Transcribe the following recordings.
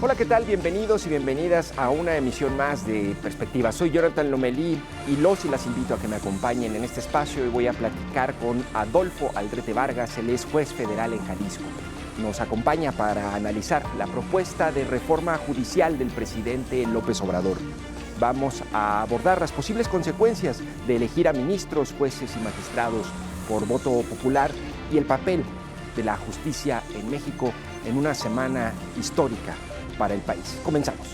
Hola, ¿qué tal? Bienvenidos y bienvenidas a una emisión más de Perspectiva. Soy Jonathan Lomelí y las invito a que me acompañen en este espacio y voy a platicar con Adolfo Aldrete Vargas, él es juez federal en Jalisco. Nos acompaña para analizar la propuesta de reforma judicial del presidente López Obrador. Vamos a abordar las posibles consecuencias de elegir a ministros, jueces y magistrados por voto popular y el papel de la justicia en México en una semana histórica para el país. Comenzamos.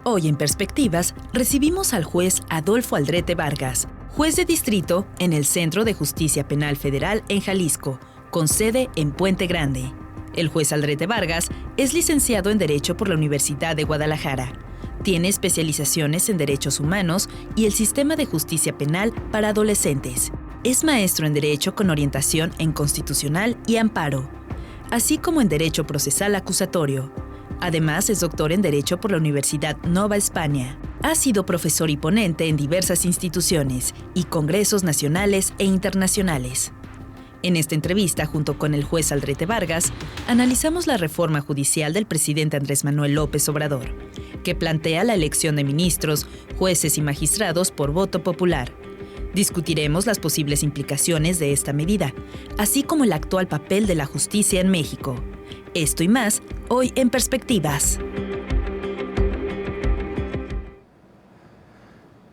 Hoy en Perspectivas recibimos al juez Adolfo Aldrete Vargas, juez de distrito en el Centro de Justicia Penal Federal en Jalisco, con sede en Puente Grande. El juez Aldrete Vargas es licenciado en Derecho por la Universidad de Guadalajara. Tiene especializaciones en Derechos Humanos y el Sistema de Justicia Penal para Adolescentes. Es maestro en Derecho con orientación en Constitucional y Amparo, así como en Derecho Procesal Acusatorio. Además, es doctor en Derecho por la Universidad Nova España. Ha sido profesor y ponente en diversas instituciones y congresos nacionales e internacionales. En esta entrevista, junto con el juez Aldrete Vargas, analizamos la reforma judicial del presidente Andrés Manuel López Obrador, que plantea la elección de ministros, jueces y magistrados por voto popular. Discutiremos las posibles implicaciones de esta medida, así como el actual papel de la justicia en México. Esto y más, hoy en Perspectivas.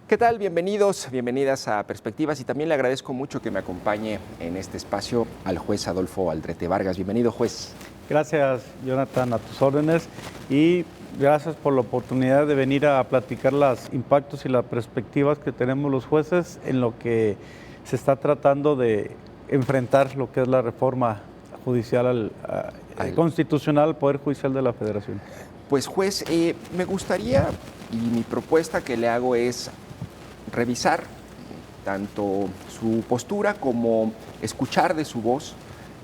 ¿Qué tal? Bienvenidos, bienvenidas a Perspectivas y también le agradezco mucho que me acompañe en este espacio al juez Adolfo Aldrete Vargas. Bienvenido, juez. Gracias, Jonathan, a tus órdenes y gracias por la oportunidad de venir a platicar los impactos y las perspectivas que tenemos los jueces en lo que se está tratando de enfrentar lo que es la reforma judicial constitucional al Poder Judicial de la Federación. Pues, juez, me gustaría, y mi propuesta que le hago es revisar tanto su postura como escuchar de su voz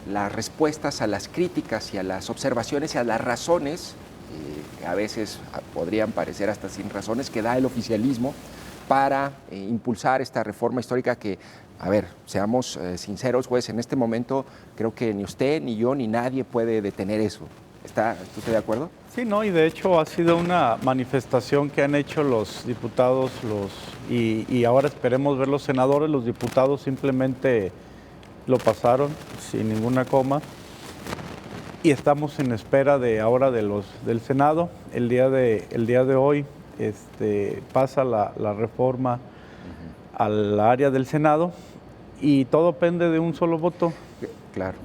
las respuestas a las críticas y a las observaciones y a las razones, que a veces podrían parecer hasta sin razones, que da el oficialismo para impulsar esta reforma histórica que, a ver, seamos sinceros, juez, en este momento creo que ni usted, ni yo, ni nadie puede detener eso. ¿Está usted de acuerdo? Sí, no, y de hecho ha sido una manifestación que han hecho los diputados y ahora esperemos ver los senadores. Los diputados simplemente lo pasaron sin ninguna coma y estamos en espera del Senado. El día de hoy pasa la reforma al área del Senado y todo pende de un solo voto. Claro.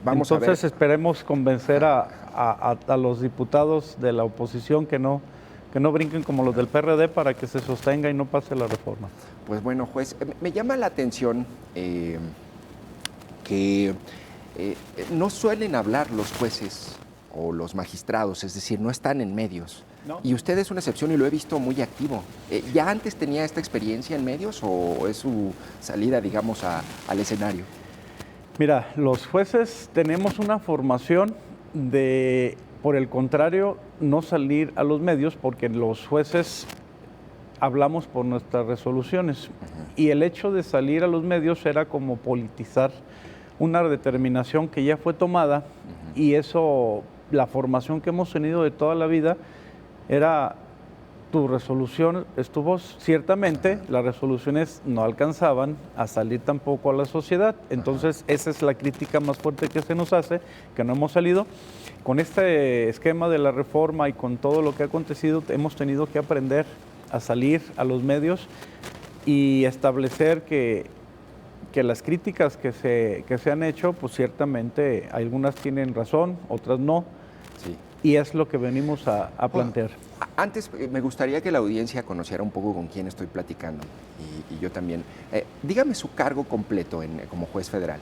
Entonces esperemos convencer a los diputados de la oposición que no brinquen como los del PRD para que se sostenga y no pase la reforma. Pues bueno, juez, me llama la atención que no suelen hablar los jueces o los magistrados, es decir, no están en medios. ¿No? Y usted es una excepción y lo he visto muy activo. ¿Ya antes tenía esta experiencia en medios o es su salida, digamos, al escenario? Mira, los jueces tenemos una formación de, por el contrario, no salir a los medios porque los jueces hablamos por nuestras resoluciones. Y el hecho de salir a los medios era como politizar una determinación que ya fue tomada y eso, la formación que hemos tenido de toda la vida era tu resolución es tu voz. Ciertamente, las resoluciones no alcanzaban a salir tampoco a la sociedad. Entonces, esa es la crítica más fuerte que se nos hace, que no hemos salido. Con este esquema de la reforma y con todo lo que ha acontecido, hemos tenido que aprender a salir a los medios y establecer que las críticas que se han hecho, pues ciertamente algunas tienen razón, otras no. Sí. Y es lo que venimos a plantear. Antes me gustaría que la audiencia conociera un poco con quién estoy platicando y yo también. Dígame su cargo completo como juez federal.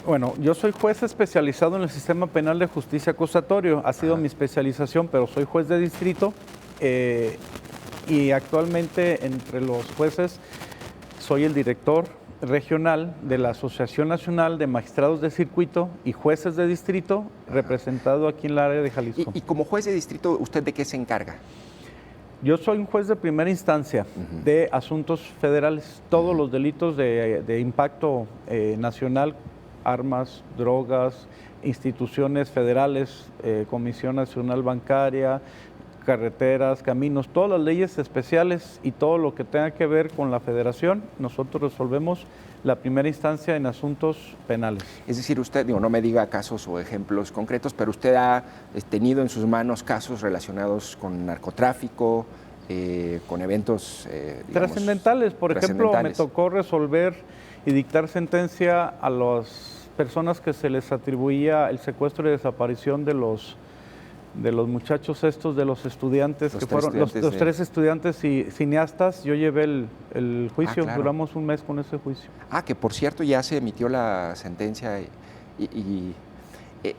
Bueno, yo soy juez especializado en el Sistema Penal de Justicia Acusatorio. Ha sido mi especialización, pero soy juez de distrito y actualmente entre los jueces soy el director regional de la Asociación Nacional de Magistrados de Circuito y Jueces de Distrito, representado aquí en el área de Jalisco. Y como juez de distrito, ¿usted de qué se encarga? Yo soy un juez de primera instancia de asuntos federales, todos los delitos de impacto nacional, armas, drogas, instituciones federales, Comisión Nacional Bancaria, carreteras, caminos, todas las leyes especiales y todo lo que tenga que ver con la federación, nosotros resolvemos la primera instancia en asuntos penales. Es decir, usted, no me diga casos o ejemplos concretos, pero usted ha tenido en sus manos casos relacionados con narcotráfico, con eventos trascendentales. Por ejemplo, me tocó resolver y dictar sentencia a las personas que se les atribuía el secuestro y desaparición de los muchachos estos, de los estudiantes, que fueron los tres estudiantes y cineastas. Yo llevé el juicio, claro. Duramos un mes con ese juicio. Que por cierto ya se emitió la sentencia y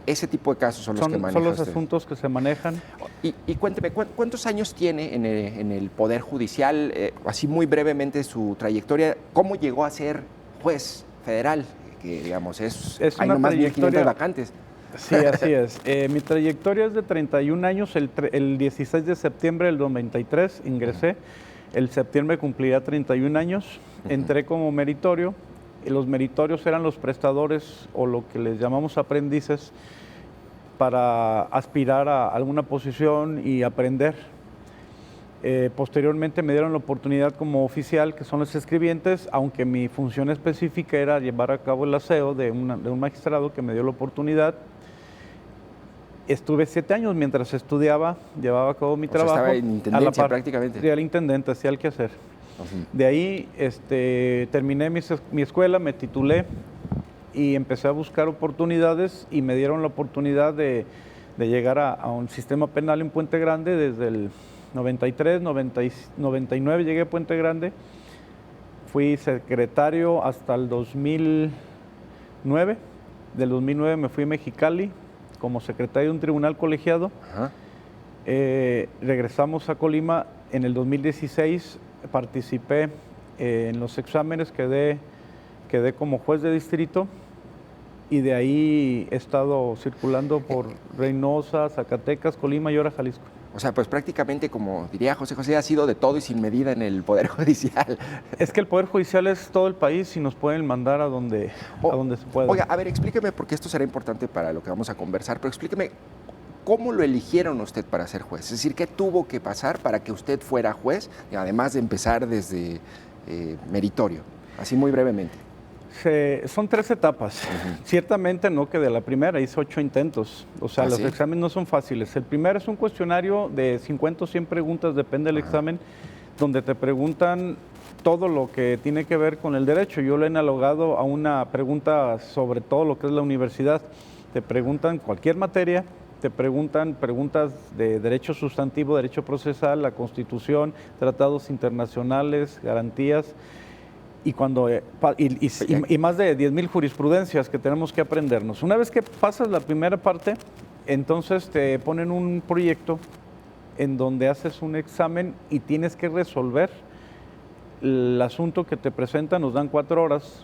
ese tipo de casos son los que maneja Son los usted. Asuntos que se manejan. Y cuénteme, ¿cuántos años tiene en el Poder Judicial? Así muy brevemente su trayectoria, ¿cómo llegó a ser juez federal? Que digamos, hay nomás 1,500 vacantes. Sí, así es. Mi trayectoria es de 31 años. El 16 de septiembre del 93 ingresé. El septiembre cumplirá 31 años. Entré como meritorio. Los meritorios eran los prestadores o lo que les llamamos aprendices para aspirar a alguna posición y aprender. Posteriormente me dieron la oportunidad como oficial, que son los escribientes, aunque mi función específica era llevar a cabo el aseo de un magistrado que me dio la oportunidad. Estuve 7 años mientras estudiaba, llevaba a cabo mi trabajo. Estaba en intendencia prácticamente. Era el intendente, hacía el quehacer. De ahí terminé mi escuela, me titulé y empecé a buscar oportunidades y me dieron la oportunidad de llegar a un sistema penal en Puente Grande desde el 93, 99 llegué a Puente Grande. Fui secretario hasta el 2009. Del 2009 me fui a Mexicali como secretario de un tribunal colegiado. Regresamos a Colima en el 2016, participé en los exámenes, quedé como juez de distrito y de ahí he estado circulando por Reynosa, Zacatecas, Colima y ahora Jalisco. O sea, pues prácticamente, como diría José José, ha sido de todo y sin medida en el Poder Judicial. Es que el Poder Judicial es todo el país y nos pueden mandar a donde se pueda. Oiga, a ver, explíqueme, porque esto será importante para lo que vamos a conversar, pero explíqueme, ¿cómo lo eligieron usted para ser juez? Es decir, ¿qué tuvo que pasar para que usted fuera juez, además de empezar desde meritorio? Así muy brevemente. Son 3 etapas. Ciertamente no que de la primera, hice 8 intentos. O sea, los exámenes no son fáciles. El primero es un cuestionario de 50 o 100 preguntas, depende del examen, donde te preguntan todo lo que tiene que ver con el derecho. Yo lo he analogado a una pregunta sobre todo lo que es la universidad. Te preguntan cualquier materia, te preguntan preguntas de derecho sustantivo, derecho procesal, la Constitución, tratados internacionales, garantías. Y más de 10,000 jurisprudencias que tenemos que aprendernos. Una vez que pasas la primera parte, entonces te ponen un proyecto en donde haces un examen y tienes que resolver el asunto que te presentan. Nos dan 4 horas,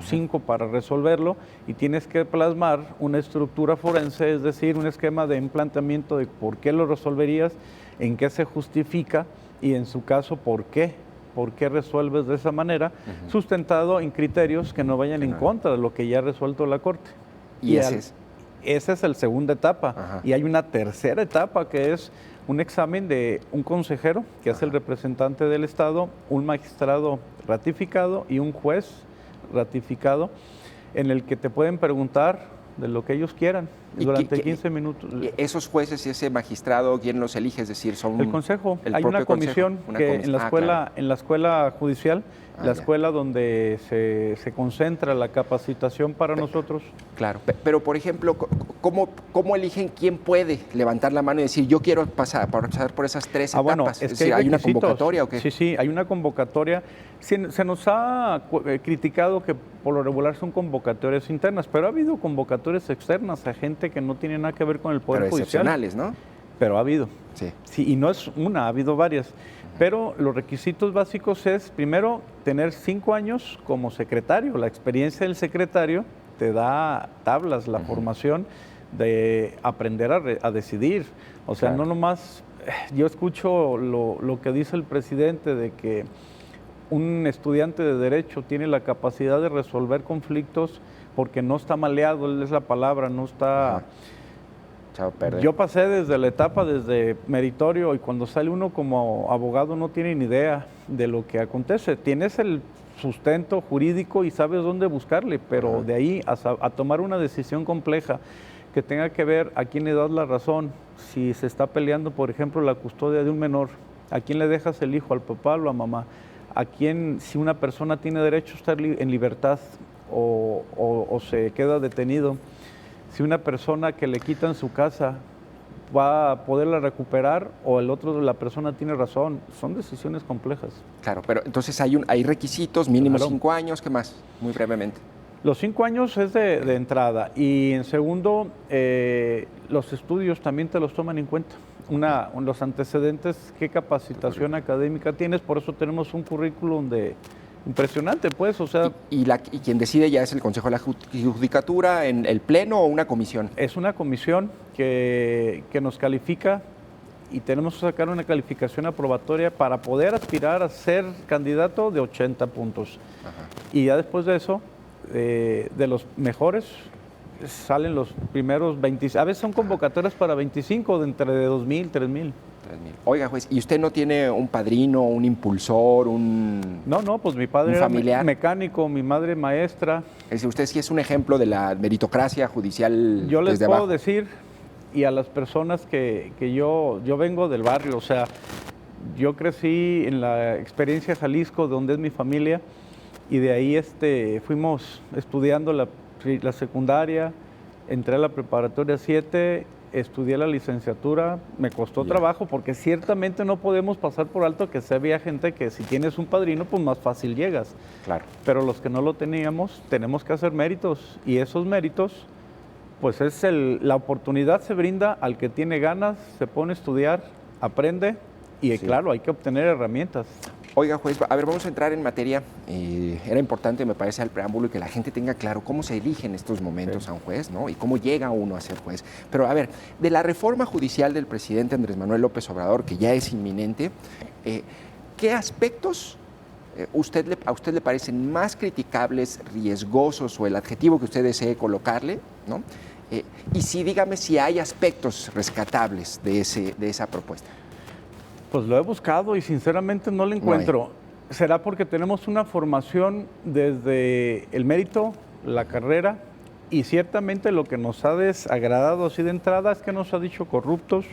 5 para resolverlo, y tienes que plasmar una estructura forense, es decir, un esquema de planteamiento de por qué lo resolverías, en qué se justifica y en su caso por qué. ¿Por qué resuelves de esa manera? Sustentado en criterios que no vayan en contra de lo que ya ha resuelto la Corte. Y esa es la segunda etapa. Y hay una tercera etapa que es un examen de un consejero, que es el representante del Estado, un magistrado ratificado y un juez ratificado, en el que te pueden preguntar de lo que ellos quieran durante 15 minutos. ¿Esos jueces y ese magistrado, quién los elige? Es decir, son el consejo. Hay una comisión que en la escuela judicial, la escuela donde se concentra la capacitación para nosotros. Claro, pero por ejemplo, ¿cómo eligen quién puede levantar la mano y decir yo quiero pasar por esas 3 etapas? Bueno, es decir, ¿hay una convocatoria o qué? Sí, hay una convocatoria. Se nos ha criticado que por lo regular son convocatorias internas, pero ha habido convocatorias externas a gente que no tiene nada que ver con el Poder Judicial. Excepcionales, ¿no? Pero ha habido. Sí, y no es una, ha habido varias. Pero los requisitos básicos es, primero, tener 5 años como secretario. La experiencia del secretario te da tablas, la formación de aprender a decidir. O sea, no nomás, yo escucho lo que dice el presidente de que un estudiante de Derecho tiene la capacidad de resolver conflictos porque no está maleado, es la palabra, no está... Yo pasé desde la etapa, desde meritorio, y cuando sale uno como abogado no tiene ni idea de lo que acontece. Tienes el sustento jurídico y sabes dónde buscarle, pero de ahí a tomar una decisión compleja que tenga que ver a quién le das la razón, si se está peleando, por ejemplo, la custodia de un menor, a quién le dejas el hijo, al papá o a la mamá, a quién, si una persona tiene derecho a estar en libertad o se queda detenido, si una persona que le quitan su casa va a poderla recuperar o la persona tiene razón. Son decisiones complejas. Claro, pero entonces hay requisitos, mínimo 5 años, ¿qué más? Muy brevemente. Los 5 años es de entrada y en segundo, los estudios también te los toman en cuenta. Los antecedentes, qué capacitación académica tienes, por eso tenemos un currículum impresionante, pues, o sea... ¿Y quien decide ya es el Consejo de la Judicatura, en el Pleno o una comisión? Es una comisión que nos califica y tenemos que sacar una calificación aprobatoria para poder aspirar a ser candidato de 80 puntos. Y ya después de eso, de los mejores, salen los primeros 20, a veces son convocatorias para 25, de entre 2,000, 3,000. Oiga, juez, ¿y usted no tiene un padrino, un impulsor, No, pues mi padre era mecánico, mi madre maestra. Es decir, usted sí es un ejemplo de la meritocracia judicial. Yo les puedo decir, y a las personas que yo vengo del barrio, o sea, yo crecí en la experiencia Jalisco, donde es mi familia, y de ahí fuimos estudiando la secundaria, entré a la preparatoria 7, estudié la licenciatura, me costó trabajo porque ciertamente no podemos pasar por alto que había gente que si tienes un padrino pues más fácil llegas. Claro. Pero los que no lo teníamos tenemos que hacer méritos y esos méritos pues la oportunidad se brinda al que tiene ganas, se pone a estudiar, aprende y claro, hay que obtener herramientas. Oiga, juez, a ver, vamos a entrar en materia. Era importante, me parece, al preámbulo y que la gente tenga claro cómo se elige en estos momentos a un juez, ¿no? Y cómo llega uno a ser juez. Pero, a ver, de la reforma judicial del presidente Andrés Manuel López Obrador, que ya es inminente, ¿qué aspectos a usted le parecen más criticables, riesgosos o el adjetivo que usted desee colocarle, ¿no? Y dígame si hay aspectos rescatables de esa propuesta. Pues lo he buscado y sinceramente no lo encuentro. ¿Será porque tenemos una formación desde el mérito, la carrera, y ciertamente lo que nos ha desagradado así de entrada es que nos ha dicho corruptos,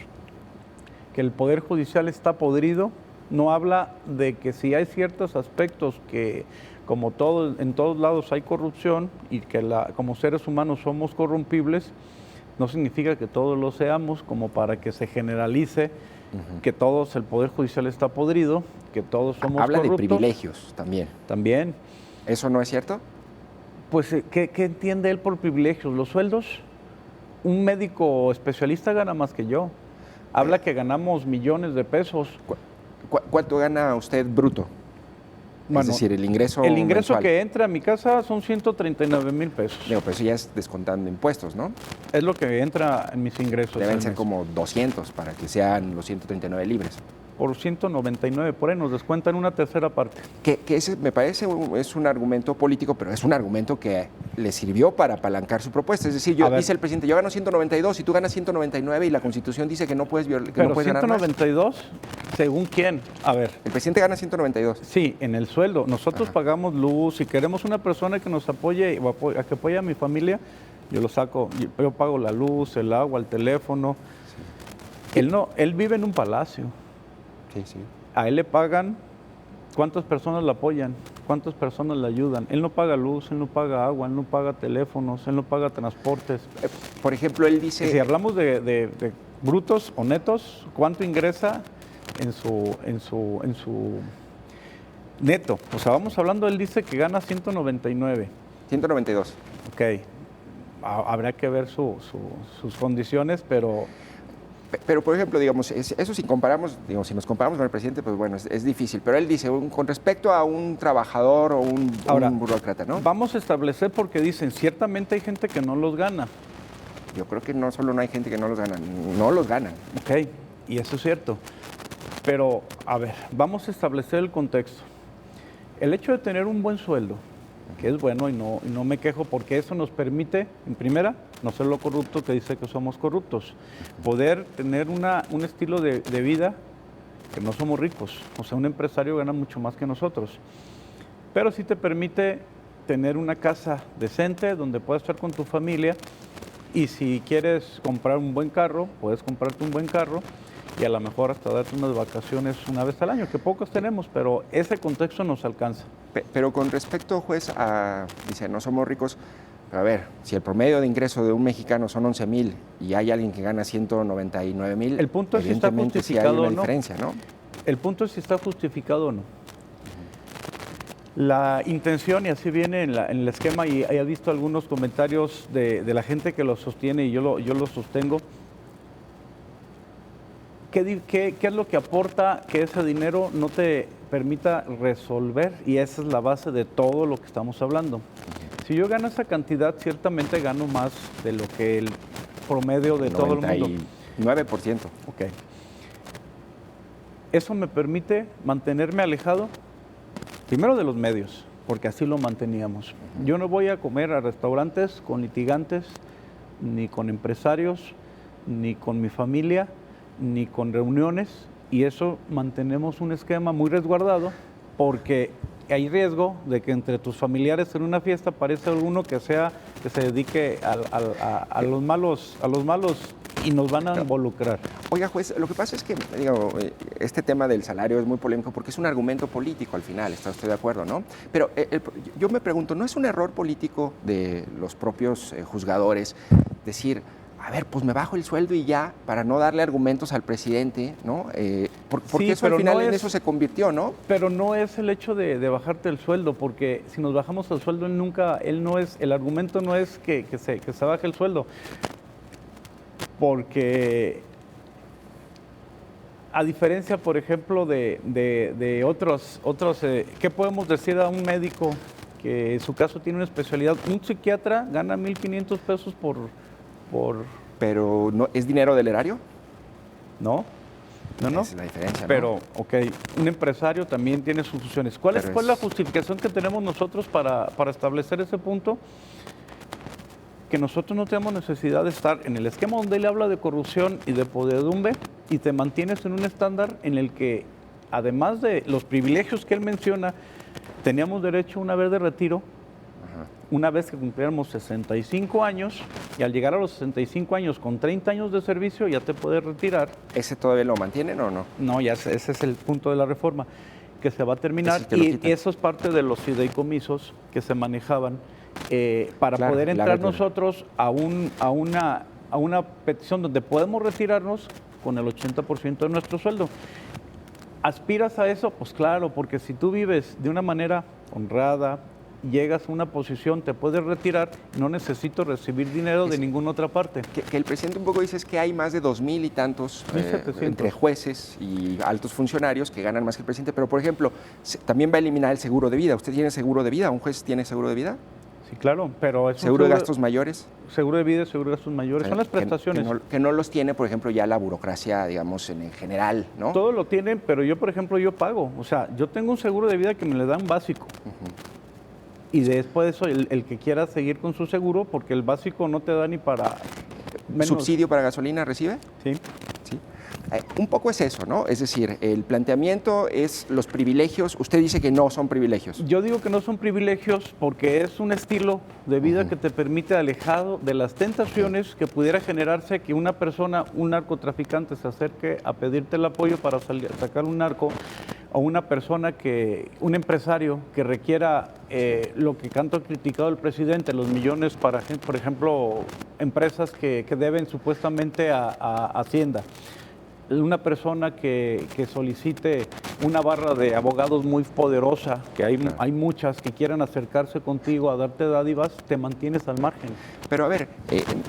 que el Poder Judicial está podrido? No habla de que si hay ciertos aspectos que, como en todos lados hay corrupción y que como seres humanos somos corrompibles, no significa que todos lo seamos como para que se generalice que el Poder Judicial está podrido, que todos somos corruptos. Habla de privilegios también. También. ¿Eso no es cierto? Pues, ¿qué entiende él por privilegios? ¿Los sueldos? Un médico especialista gana más que yo. Habla que ganamos millones de pesos. ¿Cuánto gana usted bruto? Bueno, es decir, el ingreso mensual. Que entra a mi casa son 139,000 pesos. Digo, pero eso ya es descontando impuestos, ¿no? Es lo que entra en mis ingresos. Deben ser como 200 para que sean los 139 libres. Por 199, por ahí nos descuentan una tercera parte. Que ese me parece es un argumento político, pero es un argumento que le sirvió para apalancar su propuesta. Es decir, dice el presidente, yo gano 192 y tú ganas 199 y la Constitución dice que no puedes ganar más. Pero 192, ¿según quién? A ver. El presidente gana 192. Sí, en el sueldo. Nosotros pagamos luz. Si queremos una persona que nos apoye, que apoye a mi familia, yo lo saco. Yo pago la luz, el agua, el teléfono. Sí. Él vive en un palacio. Sí. A él le pagan, ¿cuántas personas le apoyan? ¿Cuántas personas le ayudan? Él no paga luz, él no paga agua, él no paga teléfonos, él no paga transportes. Por ejemplo, él dice... Si hablamos de brutos o netos, ¿cuánto ingresa en su neto? O sea, vamos hablando, él dice que gana 199. 192. Ok, habrá que ver sus condiciones, pero... Pero, por ejemplo, digamos, eso si comparamos, digamos, si nos comparamos con el presidente, pues bueno, es difícil. Pero él dice, con respecto a un trabajador o un burócrata, ¿no? Vamos a establecer porque dicen, ciertamente hay gente que no los gana. Yo creo que no solo no hay gente que no los gana, no los ganan. Ok, y eso es cierto. Pero, a ver, vamos a establecer el contexto. El hecho de tener un buen sueldo, que es bueno y no me quejo porque eso nos permite, en primera, no ser lo corrupto que dice que somos corruptos. Poder tener un estilo de vida que no somos ricos. O sea, un empresario gana mucho más que nosotros. Pero sí te permite tener una casa decente donde puedas estar con tu familia y si quieres comprar un buen carro, puedes comprarte un buen carro y a lo mejor hasta darte unas vacaciones una vez al año, que pocos tenemos, pero ese contexto nos alcanza. Pero con respecto, juez, dice, no somos ricos, pero a ver, si el promedio de ingreso de un mexicano son 11,000 y hay alguien que gana 199,000, el punto es si está justificado sí hay una o no. diferencia, ¿no? El punto es si está justificado o no. La intención, y así viene en el esquema, y he visto algunos comentarios de la gente que lo sostiene y yo lo sostengo. ¿Qué es lo que aporta que ese dinero no te permita resolver? Y esa es la base de todo lo que estamos hablando. Si yo gano esa cantidad, ciertamente gano más de lo que el promedio de todo el mundo. 9%. Ok. Eso me permite mantenerme alejado, primero de los medios, porque así lo manteníamos. Yo no voy a comer a restaurantes con litigantes, ni con empresarios, ni con mi familia, ni con reuniones, y eso mantenemos un esquema muy resguardado porque hay riesgo de que entre tus familiares en una fiesta aparezca alguno que se dedique a los malos y nos van a involucrar. Oiga, juez, lo que pasa es que, digo, este tema del salario es muy polémico porque es un argumento político al final, está usted de acuerdo, ¿no? Pero yo me pregunto, ¿no es un error político de los propios juzgadores decir, a ver, pues me bajo el sueldo y ya, para no darle argumentos al presidente, ¿no? Porque sí, eso al final en eso se convirtió, ¿no? Pero no es el hecho de bajarte el sueldo, porque si nos bajamos el sueldo, el argumento no es que se baje el sueldo, porque a diferencia, por ejemplo, de otros, ¿qué podemos decir a un médico que en su caso tiene una especialidad? Un psiquiatra gana 1,500 pesos por... ¿Pero no es dinero del erario? No. Esa es la diferencia, ¿no? Pero, ok, un empresario también tiene sus funciones. ¿Cuál es la justificación que tenemos nosotros para establecer ese punto? Que nosotros no tenemos necesidad de estar en el esquema donde él habla de corrupción y de podredumbre y te mantienes en un estándar en el que, además de los privilegios que él menciona, teníamos derecho a una vez de retiro, una vez que cumpliéramos 65 años, y al llegar a los 65 años con 30 años de servicio ya te puedes retirar. ¿Ese todavía lo mantienen o no? No, ese es el punto de la reforma, que se va a terminar, y eso es parte de los fideicomisos que se manejaban para poder entrar nosotros a una petición donde podemos retirarnos con el 80% de nuestro sueldo. ¿Aspiras a eso? Pues claro, porque si tú vives de una manera honrada, llegas a una posición, te puedes retirar, no necesito recibir dinero de ninguna otra parte. Que el presidente un poco dice es que hay más de 2,000 y tantos entre jueces y altos funcionarios que ganan más que el presidente, pero por ejemplo, también va a eliminar el seguro de vida. ¿Usted tiene seguro de vida? ¿Un juez tiene seguro de vida? Sí, claro, pero es ¿Seguro de gastos mayores? Seguro de vida y seguro de gastos mayores, son las prestaciones. Que no los tiene, por ejemplo, ya la burocracia, digamos, en general, ¿no? Todo lo tienen, pero yo, por ejemplo, yo pago. O sea, yo tengo un seguro de vida que me le dan básico. Y después de eso, el que quiera seguir con su seguro, porque el básico no te da ni para... ¿Subsidio para gasolina recibe? Sí. Sí. Un poco es eso, ¿no? Es decir, el planteamiento es los privilegios. Usted dice que no son privilegios. Yo digo que no son privilegios porque es un estilo de vida que te permite alejado de las tentaciones que pudiera generarse que una persona, un narcotraficante, se acerque a pedirte el apoyo para sacar un narco, o una persona un empresario que requiera lo que tanto ha criticado el presidente, los millones para, por ejemplo, empresas que deben supuestamente a Hacienda. Una persona que solicite una barra de abogados muy poderosa, que hay muchas que quieran acercarse contigo a darte dádivas, te mantienes al margen. Pero a ver,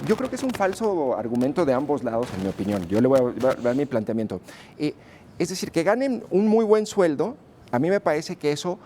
yo creo que es un falso argumento de ambos lados, en mi opinión. Yo le voy a dar mi planteamiento. Es decir, que ganen un muy buen sueldo, a mí me parece que eso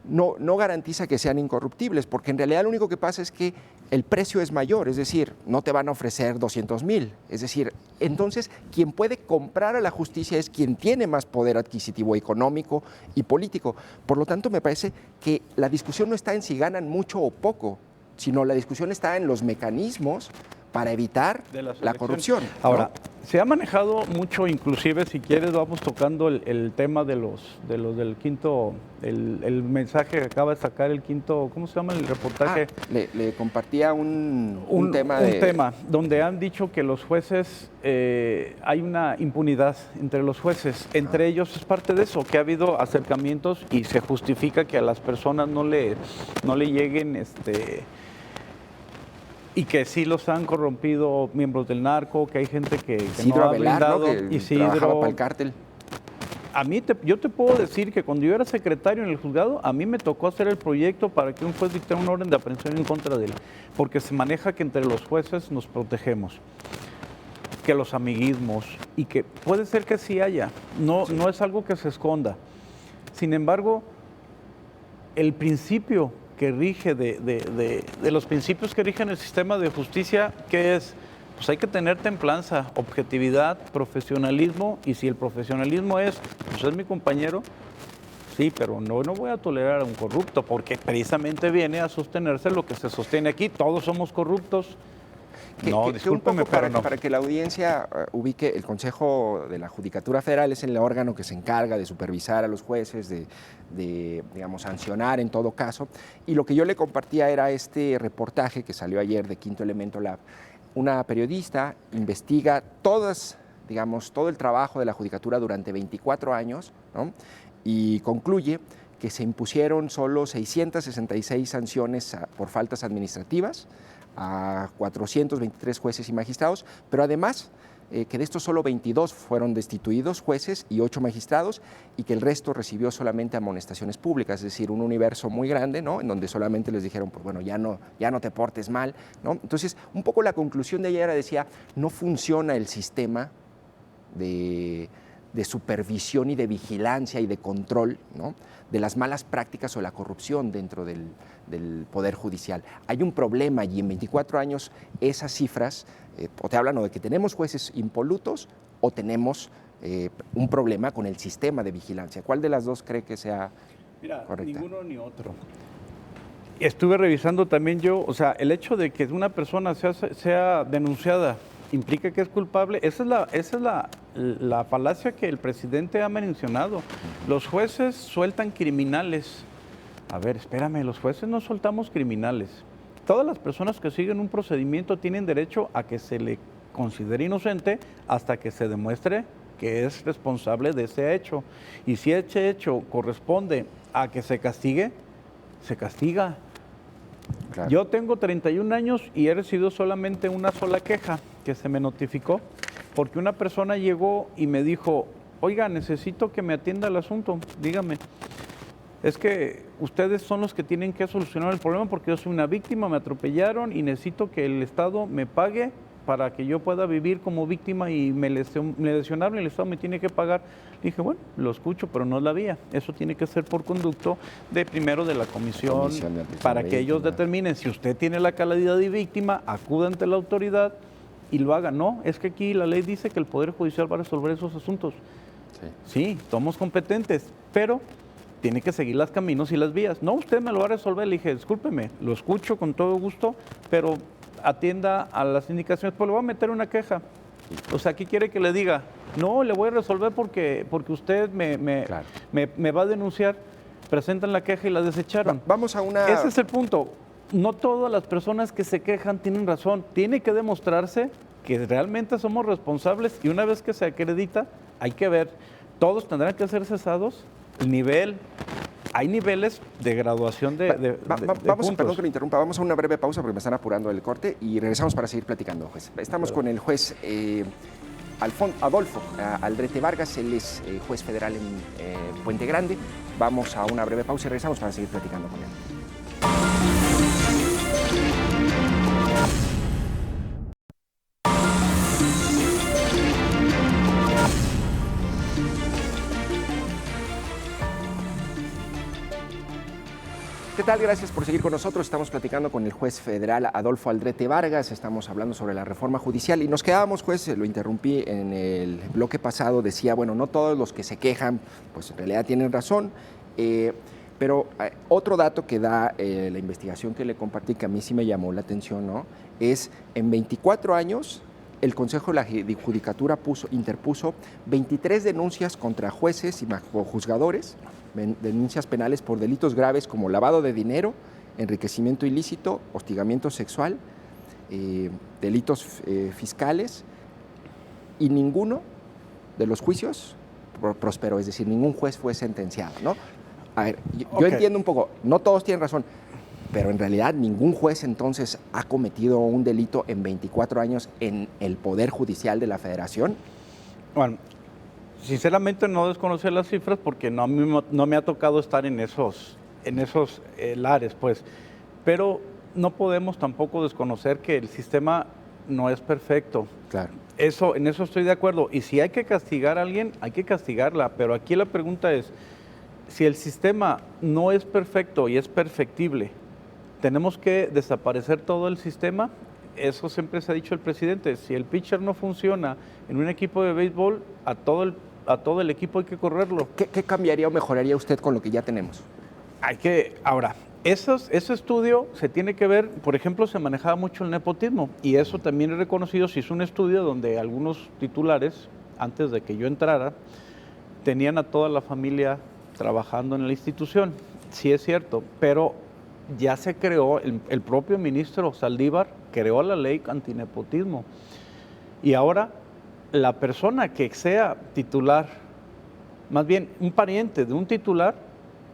no garantiza que sean incorruptibles, porque en realidad lo único que pasa es que el precio es mayor, es decir, no te van a ofrecer 200,000. Es decir, entonces quien puede comprar a la justicia es quien tiene más poder adquisitivo económico y político. Por lo tanto, me parece que la discusión no está en si ganan mucho o poco, sino la discusión está en los mecanismos para evitar la corrupción. Ahora, se ha manejado mucho, inclusive, si quieres, vamos tocando el tema de los del quinto, el mensaje que acaba de sacar el quinto, ¿cómo se llama el reportaje? Le compartía un tema donde han dicho que los jueces, hay una impunidad entre los jueces. Entre ellos es parte de eso, que ha habido acercamientos y se justifica que a las personas no le lleguen y que sí los han corrompido miembros del narco, que hay gente que Isidro no ha Avelar, blindado. ¿no? Que Isidro, trabajaba para el cártel. A mí, yo te puedo decir que cuando yo era secretario en el juzgado, a mí me tocó hacer el proyecto para que un juez dictara una orden de aprehensión en contra de él, porque se maneja que entre los jueces nos protegemos, que los amiguismos, y que puede ser que sí haya, no es algo que se esconda. Sin embargo, el principio que rige, de los principios que rigen el sistema de justicia, ¿qué es? Pues hay que tener templanza, objetividad, profesionalismo, y si el profesionalismo es, pues es mi compañero, sí, pero no voy a tolerar a un corrupto, porque precisamente viene a sostenerse lo que se sostiene aquí, todos somos corruptos. Discúlpeme, pero para que la audiencia ubique, el Consejo de la Judicatura Federal es el órgano que se encarga de supervisar a los jueces, de digamos, sancionar en todo caso. Y lo que yo le compartía era este reportaje que salió ayer de Quinto Elemento Lab. Una periodista investiga todo el trabajo de la Judicatura durante 24 años, ¿no? Y concluye que se impusieron solo 666 sanciones por faltas administrativas a 423 jueces y magistrados, pero además que de estos solo 22 fueron destituidos jueces y 8 magistrados, y que el resto recibió solamente amonestaciones públicas, es decir, un universo muy grande, ¿no? En donde solamente les dijeron, pues bueno, ya no te portes mal, ¿no? Entonces, un poco la conclusión de ella decía, no funciona el sistema de supervisión y de vigilancia y de control, ¿no? De las malas prácticas o la corrupción dentro del Poder Judicial. Hay un problema y en 24 años esas cifras o te hablan o de que tenemos jueces impolutos o tenemos un problema con el sistema de vigilancia. ¿Cuál de las dos cree que sea correcta? Ninguno ni otro. Estuve revisando también yo, o sea, el hecho de que una persona sea denunciada implica que es culpable. Esa es la falacia que el presidente ha mencionado. Los jueces sueltan criminales. A ver, espérame, los jueces no soltamos criminales. Todas las personas que siguen un procedimiento tienen derecho a que se le considere inocente hasta que se demuestre que es responsable de ese hecho. Y si ese hecho corresponde a que se castigue, se castiga. Claro. Yo tengo 31 años y he recibido solamente una sola queja que se me notificó, porque una persona llegó y me dijo, oiga, necesito que me atienda el asunto, dígame. Es que ustedes son los que tienen que solucionar el problema porque yo soy una víctima, me atropellaron y necesito que el Estado me pague para que yo pueda vivir como víctima y me lesionaron y el Estado me tiene que pagar. Dije, bueno, lo escucho, pero no es la vía. Eso tiene que ser por conducto primero de la comisión para que ellos determinen si usted tiene la calidad de víctima, acuda ante la autoridad y lo haga. No, es que aquí la ley dice que el Poder Judicial va a resolver esos asuntos. Sí, somos competentes, pero tiene que seguir los caminos y las vías. No, usted me lo va a resolver. Le dije, discúlpeme, lo escucho con todo gusto, pero atienda a las indicaciones, pues le voy a meter una queja. O sea, ¿qué quiere que le diga? No, le voy a resolver porque usted me va a denunciar. Presentan la queja y la desecharon. Vamos a una... Ese es el punto. No todas las personas que se quejan tienen razón. Tiene que demostrarse que realmente somos responsables y una vez que se acredita, hay que ver, todos tendrán que ser cesados. El nivel, hay niveles de graduación de puntos. Perdón que lo interrumpa, vamos a una breve pausa porque me están apurando el corte y regresamos para seguir platicando, juez. Estamos con el juez Adolfo Aldrete Vargas, él es juez federal en Puente Grande. Vamos a una breve pausa y regresamos para seguir platicando con él. ¿Qué tal? Gracias por seguir con nosotros. Estamos platicando con el juez federal Adolfo Aldrete Vargas. Estamos hablando sobre la reforma judicial y nos quedábamos, juez, lo interrumpí en el bloque pasado, decía, bueno, no todos los que se quejan, pues en realidad tienen razón, pero otro dato que da la investigación que le compartí, que a mí sí me llamó la atención, ¿no? Es en 24 años el Consejo de la Judicatura interpuso 23 denuncias contra jueces y juzgadores, denuncias penales por delitos graves como lavado de dinero, enriquecimiento ilícito, hostigamiento sexual, delitos fiscales, y ninguno de los juicios prosperó, es decir, ningún juez fue sentenciado, ¿no? A ver, yo entiendo un poco, no todos tienen razón, pero en realidad ningún juez entonces ha cometido un delito en 24 años en el Poder Judicial de la Federación. Bueno, sinceramente no desconocer las cifras porque no me ha tocado estar en esos lares, pues. Pero no podemos tampoco desconocer que el sistema no es perfecto. Claro. En eso estoy de acuerdo. Y si hay que castigar a alguien, hay que castigarla. Pero aquí la pregunta es, si el sistema no es perfecto y es perfectible, ¿tenemos que desaparecer todo el sistema? Eso siempre se ha dicho el presidente. Si el pitcher no funciona en un equipo de béisbol, a todo el equipo hay que correrlo. ¿Qué cambiaría o mejoraría usted con lo que ya tenemos? Ahora, ese estudio se tiene que ver, por ejemplo, se manejaba mucho el nepotismo y eso también es reconocido. Se hizo un estudio donde algunos titulares, antes de que yo entrara, tenían a toda la familia trabajando en la institución. Sí es cierto, pero ya se creó, el propio ministro Saldívar creó la ley antinepotismo y ahora la persona que sea titular, más bien un pariente de un titular,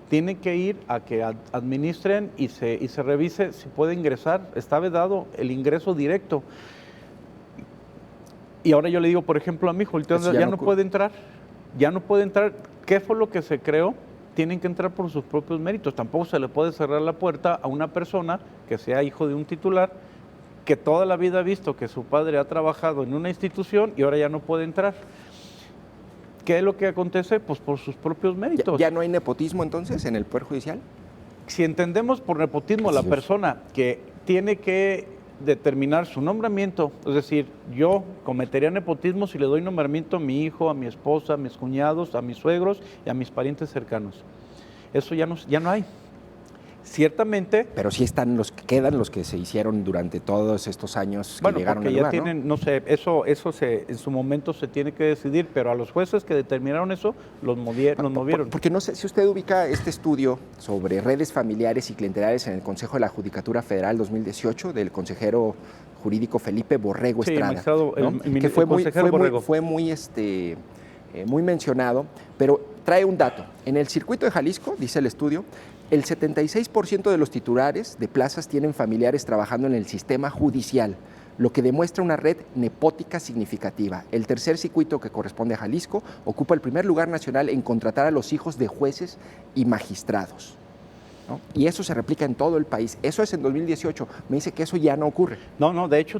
tiene que ir a que administren y se revise si puede ingresar. Está vedado el ingreso directo. Y ahora yo le digo, por ejemplo, a mi hijo, ya no puede entrar. Ya no puede entrar. ¿Qué fue lo que se creó? Tienen que entrar por sus propios méritos. Tampoco se le puede cerrar la puerta a una persona que sea hijo de un titular, que toda la vida ha visto que su padre ha trabajado en una institución y ahora ya no puede entrar. ¿Qué es lo que acontece? Pues por sus propios méritos. ¿Ya no hay nepotismo entonces en el Poder Judicial? Si entendemos por nepotismo la persona que tiene que determinar su nombramiento, es decir, yo cometería nepotismo si le doy nombramiento a mi hijo, a mi esposa, a mis cuñados, a mis suegros y a mis parientes cercanos. Eso ya no hay. Ciertamente. Pero sí quedan los que se hicieron durante todos estos años que llegaron porque al ya lugar, tienen, no sé, eso en su momento se tiene que decidir, pero a los jueces que determinaron eso los movieron. Porque no sé si usted ubica este estudio sobre redes familiares y clientelares en el Consejo de la Judicatura Federal 2018 del consejero jurídico Felipe Borrego Estrada, ¿no? Que fue muy mencionado, pero trae un dato. En el circuito de Jalisco, dice el estudio, el 76% de los titulares de plazas tienen familiares trabajando en el sistema judicial, lo que demuestra una red nepótica significativa. El tercer circuito, que corresponde a Jalisco, ocupa el primer lugar nacional en contratar a los hijos de jueces y magistrados, ¿no? Y eso se replica en todo el país. Eso es en 2018. Me dice que eso ya no ocurre. No, de hecho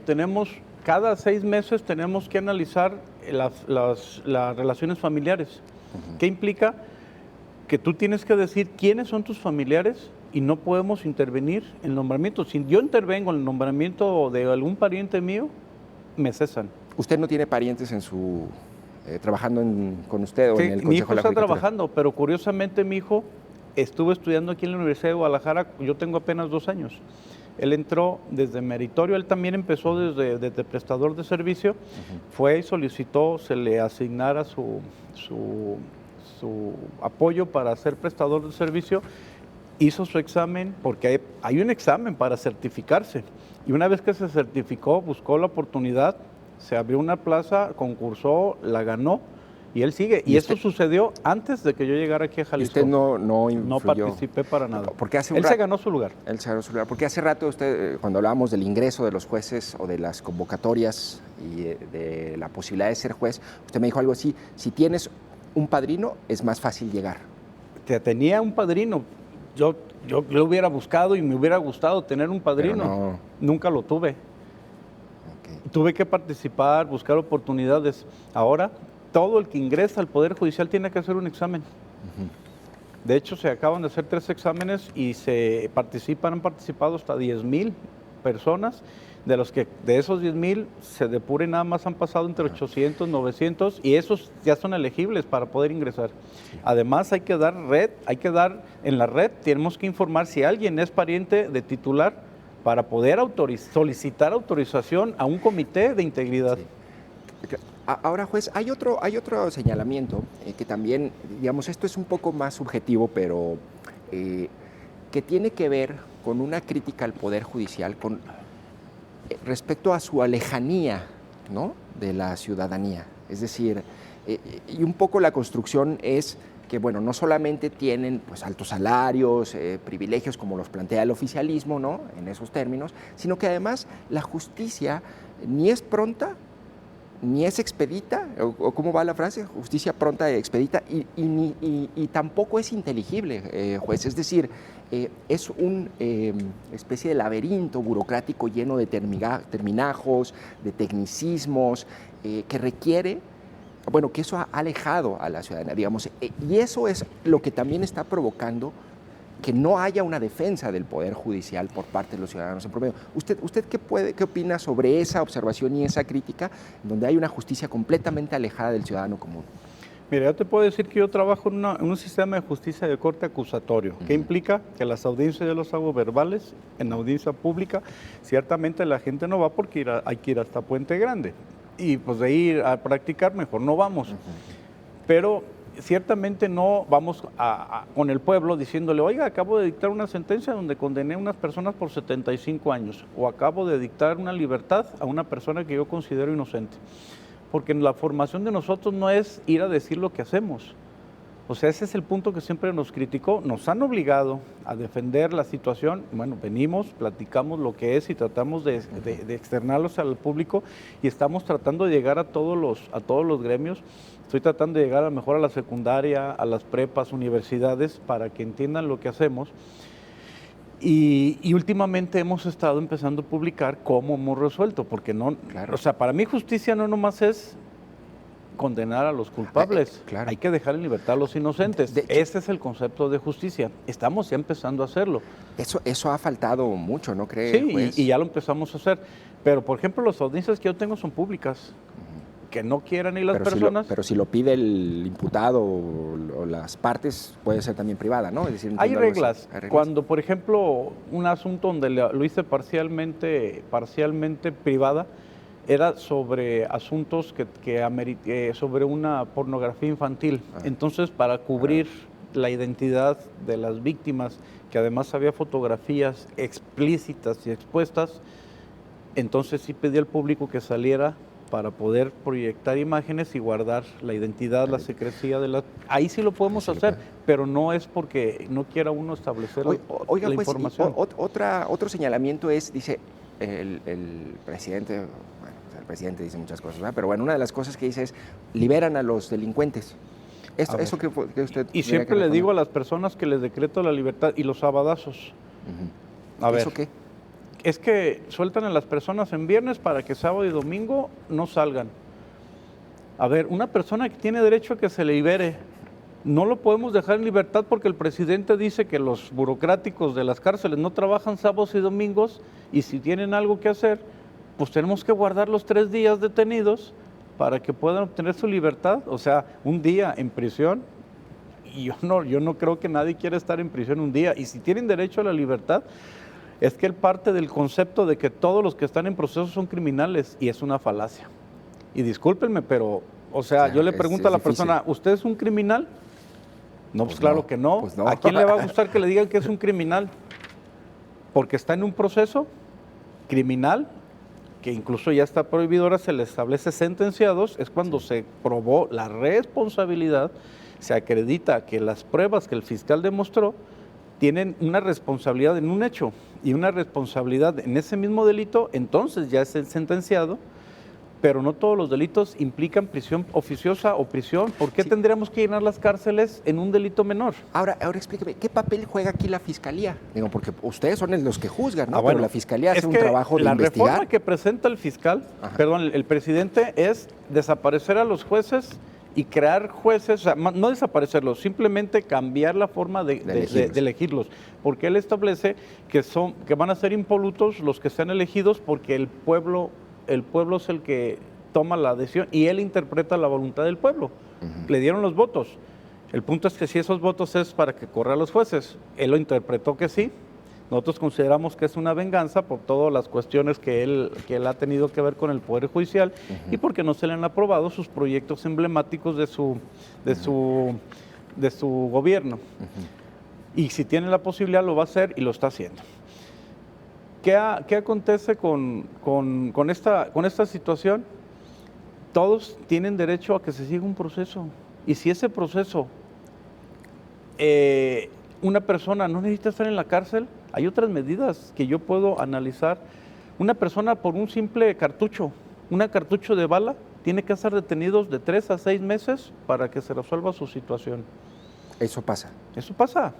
cada 6 meses tenemos que analizar las relaciones familiares. Uh-huh. ¿Qué implica? Que tú tienes que decir quiénes son tus familiares y no podemos intervenir en el nombramiento. Si yo intervengo en el nombramiento de algún pariente mío, me cesan. ¿Usted no tiene parientes trabajando con usted o en el Consejo de la Judicatura? Mi hijo está trabajando, pero curiosamente mi hijo estuvo estudiando aquí en la Universidad de Guadalajara. Yo tengo apenas 2 años. Él entró desde meritorio, él también empezó desde prestador de servicio. Uh-huh. Fue y solicitó, se le asignara su apoyo para ser prestador de servicio, hizo su examen, porque hay un examen para certificarse, y una vez que se certificó, buscó la oportunidad, se abrió una plaza, concursó, la ganó, Y él sigue. Y eso sucedió antes de que yo llegara aquí a Jalisco. ¿Y usted no No participé para nada. Porque Él se ganó su lugar. Él se ganó su lugar. Porque hace rato usted, cuando hablábamos del ingreso de los jueces o de las convocatorias y de la posibilidad de ser juez, usted me dijo algo así: si tienes un padrino, es más fácil llegar. Tenía un padrino. Yo lo hubiera buscado y me hubiera gustado tener un padrino. No. Nunca lo tuve. Okay. Tuve que participar, buscar oportunidades. Ahora, todo el que ingresa al Poder Judicial tiene que hacer un examen. De hecho, se acaban de hacer 3 exámenes y han participado hasta 10,000 personas, de los que de esos 10,000 se depuren, nada más han pasado entre 800, 900 y esos ya son elegibles para poder ingresar. Además, hay que dar en la red, tenemos que informar si alguien es pariente de titular para poder solicitar autorización a un comité de integridad. Sí. Ahora, juez, hay otro señalamiento que también, digamos, esto es un poco más subjetivo, pero que tiene que ver con una crítica al Poder Judicial respecto a su lejanía, ¿no?, de la ciudadanía. Es decir, y un poco la construcción es que, bueno, no solamente tienen pues altos salarios, privilegios como los plantea el oficialismo, ¿no?, en esos términos, sino que además la justicia ni es pronta, ni es expedita, o ¿cómo va la frase? Justicia pronta y expedita, y tampoco es inteligible, juez. Es decir, es una especie de laberinto burocrático lleno de terminajos, de tecnicismos, que requiere, bueno, que eso ha alejado a la ciudadanía, digamos, y eso es lo que también está provocando que no haya una defensa del Poder Judicial por parte de los ciudadanos en promedio. ¿Usted qué opina sobre esa observación y esa crítica, donde hay una justicia completamente alejada del ciudadano común? Mira, yo te puedo decir que yo trabajo en un sistema de justicia de corte acusatorio, que implica que las audiencias yo los hago verbales, en audiencia pública. Ciertamente la gente no va porque hay que ir hasta Puente Grande, y pues de ir a practicar mejor no vamos. Pero ciertamente no vamos con el pueblo diciéndole: oiga, acabo de dictar una sentencia donde condené a unas personas por 75 años, o acabo de dictar una libertad a una persona que yo considero inocente. Porque la formación de nosotros no es ir a decir lo que hacemos. O sea, ese es el punto que siempre nos criticó. Nos han obligado a defender la situación. Bueno, venimos, platicamos lo que es y tratamos de externarlos al público, y estamos tratando de llegar a todos los gremios. Estoy tratando de llegar a lo mejor a la secundaria, a las prepas, universidades, para que entiendan lo que hacemos. Y últimamente hemos estado empezando a publicar cómo hemos resuelto, porque no, claro. O sea, para mí justicia no nomás es condenar a los culpables, claro. Hay que dejar en libertad a los inocentes. Ese es el concepto de justicia. Estamos ya empezando a hacerlo. Eso ha faltado mucho, ¿no cree? Sí, y ya lo empezamos a hacer. Pero, por ejemplo, las audiencias que yo tengo son públicas. Que no quieran ir las personas. Pero si lo pide el imputado o las partes, puede ser también privada, ¿no? Es decir, hay reglas. Cuando, por ejemplo, un asunto donde lo hice parcialmente privada, era sobre asuntos sobre una pornografía infantil. Entonces, para cubrir la identidad de las víctimas, que además había fotografías explícitas y expuestas, entonces sí pedí al público que saliera para poder proyectar imágenes y guardar la identidad, la secrecía de la... Ahí sí lo podemos hacer, pero no es porque no quiera uno establecer oiga, la pues, información. Otro señalamiento es, dice el presidente, bueno, el presidente dice muchas cosas, ¿verdad? Pero bueno, una de las cosas que dice es: liberan a los delincuentes. Eso que usted... Y siempre le digo a las personas que les decreto la libertad y los sabadazos. A ver, ¿eso qué? Es que sueltan a las personas en viernes para que sábado y domingo no salgan. A ver, una persona que tiene derecho a que se libere, no lo podemos dejar en libertad porque el presidente dice que los burocráticos de las cárceles no trabajan sábados y domingos, y si tienen algo que hacer, pues tenemos que guardar los 3 días detenidos para que puedan obtener su libertad. O sea, un día en prisión, y yo no creo que nadie quiera estar en prisión un día. Y si tienen derecho a la libertad, es que él parte del concepto de que todos los que están en proceso son criminales, y es una falacia. Y discúlpenme, pero, o sea, yo le pregunto a la persona: ¿usted es un criminal? No, pues claro que no. Pues no. ¿A quién le va a gustar que le digan que es un criminal? Porque está en un proceso criminal que incluso ya está prohibido, ahora se le establece sentenciados, es cuando se probó la responsabilidad, se acredita que las pruebas que el fiscal demostró tienen una responsabilidad en un hecho y una responsabilidad en ese mismo delito, entonces ya es el sentenciado, pero no todos los delitos implican prisión oficiosa o prisión. ¿Por qué tendríamos que llenar las cárceles en un delito menor? Ahora explíqueme, ¿qué papel juega aquí la Fiscalía? Digo, porque ustedes son los que juzgan, ¿no? Bueno, pero la Fiscalía hace un trabajo de investigar. La reforma que presenta el fiscal, el presidente, es desaparecer a los jueces y crear jueces, o sea, no desaparecerlos, simplemente cambiar la forma de elegirlos, porque él establece que van a ser impolutos los que sean elegidos porque el pueblo es el que toma la decisión y él interpreta la voluntad del pueblo. Le dieron los votos. El punto es que si esos votos es para que corra a los jueces, él lo interpretó que sí. Nosotros consideramos que es una venganza por todas las cuestiones que él ha tenido que ver con el Poder Judicial y porque no se le han aprobado sus proyectos emblemáticos de su gobierno. Y si tiene la posibilidad lo va a hacer y lo está haciendo. ¿Qué acontece con esta situación? Todos tienen derecho a que se siga un proceso. Y si ese proceso, una persona no necesita estar en la cárcel, hay otras medidas que yo puedo analizar. Una persona por un simple cartucho, un cartucho de bala, tiene que estar detenidos de 3 a 6 meses para que se resuelva su situación. Eso pasa. Eso pasa.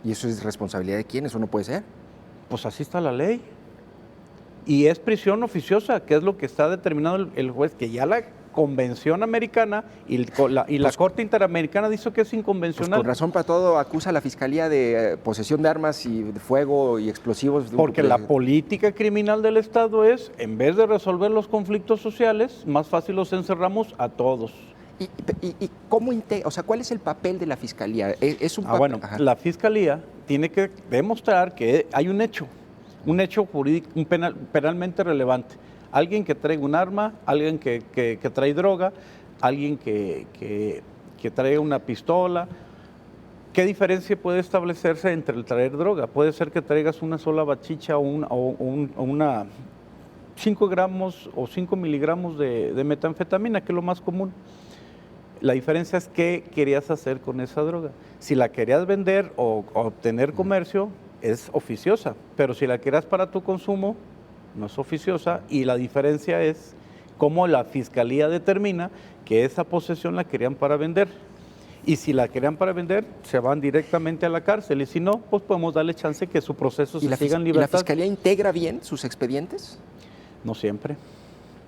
¿Y eso es responsabilidad de quién? ¿Eso no puede ser? Pues así está la ley. Y es prisión oficiosa, que es lo que está determinado el juez, que ya la Convención Americana y la Corte Interamericana dice que es inconvencional. Pues con razón para todo acusa a la Fiscalía de posesión de armas y de fuego y explosivos. Porque la política criminal del Estado es, en vez de resolver los conflictos sociales, más fácil los encerramos a todos. ¿Y cómo o sea, cuál es el papel de la Fiscalía? ¿Es un bueno, la Fiscalía tiene que demostrar que hay un hecho jurídico, penalmente relevante. Alguien que traiga un arma, alguien que trae droga, alguien que traiga una pistola. ¿Qué diferencia puede establecerse entre el traer droga? Puede ser que traigas una sola bachicha o una 5 gramos o 5 miligramos de metanfetamina, que es lo más común. La diferencia es qué querías hacer con esa droga. Si la querías vender o obtener comercio, es oficiosa, pero si la querías para tu consumo, no es oficiosa, y la diferencia es cómo la Fiscalía determina que esa posesión la querían para vender. Y si la querían para vender, se van directamente a la cárcel, y si no, pues podemos darle chance que su proceso se siga en libertad. ¿Y la Fiscalía integra bien sus expedientes? No siempre.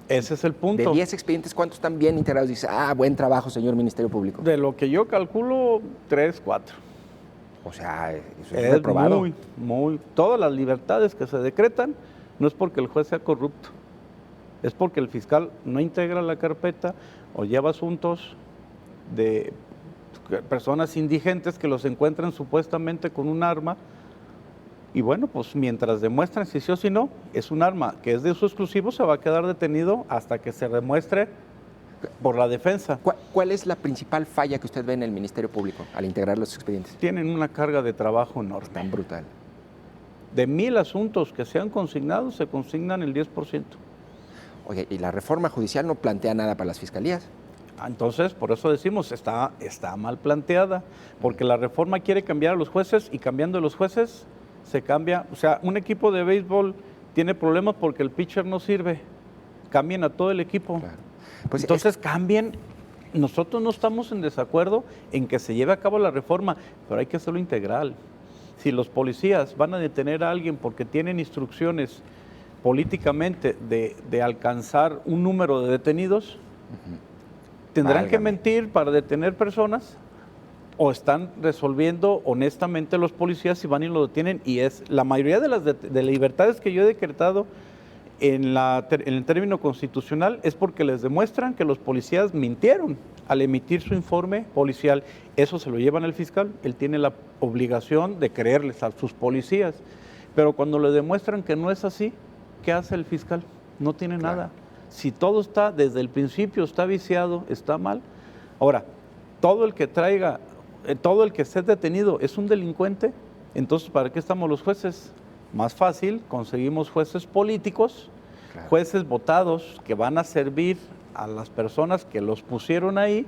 Ese es el punto. De 10 expedientes, ¿cuántos están bien integrados? Dice, buen trabajo, señor Ministerio Público. De lo que yo calculo, 3, 4. O sea, eso es reprobado. Todas las libertades que se decretan no es porque el juez sea corrupto, es porque el fiscal no integra la carpeta o lleva asuntos de personas indigentes que los encuentran supuestamente con un arma. Y bueno, pues mientras demuestran si sí o si no, es un arma que es de uso exclusivo, se va a quedar detenido hasta que se demuestre por la defensa. ¿Cuál es la principal falla que usted ve en el Ministerio Público al integrar los expedientes? Tienen una carga de trabajo enorme. Tan brutal. De 1000 asuntos que se han consignado, se consignan el 10%. Oye, ¿y la reforma judicial no plantea nada para las fiscalías? Entonces, por eso decimos, está mal planteada, porque la reforma quiere cambiar a los jueces y cambiando a los jueces se cambia. O sea, un equipo de béisbol tiene problemas porque el pitcher no sirve. Cambien a todo el equipo. Claro. Pues entonces cambien. Nosotros no estamos en desacuerdo en que se lleve a cabo la reforma, pero hay que hacerlo integral. Si los policías van a detener a alguien porque tienen instrucciones políticamente de alcanzar un número de detenidos, ¿tendrán que mentir para detener personas? ¿O están resolviendo honestamente los policías si van y lo detienen? Y es la mayoría de las libertades que yo he decretado en el término constitucional es porque les demuestran que los policías mintieron al emitir su informe policial. Eso se lo llevan al fiscal, él tiene la obligación de creerles a sus policías. Pero cuando le demuestran que no es así, ¿qué hace el fiscal? No tiene nada. Si todo está, desde el principio está viciado, está mal. Ahora, todo el que esté detenido es un delincuente, entonces ¿para qué estamos los jueces? Más fácil, conseguimos jueces políticos Claro. Jueces votados que van a servir a las personas que los pusieron ahí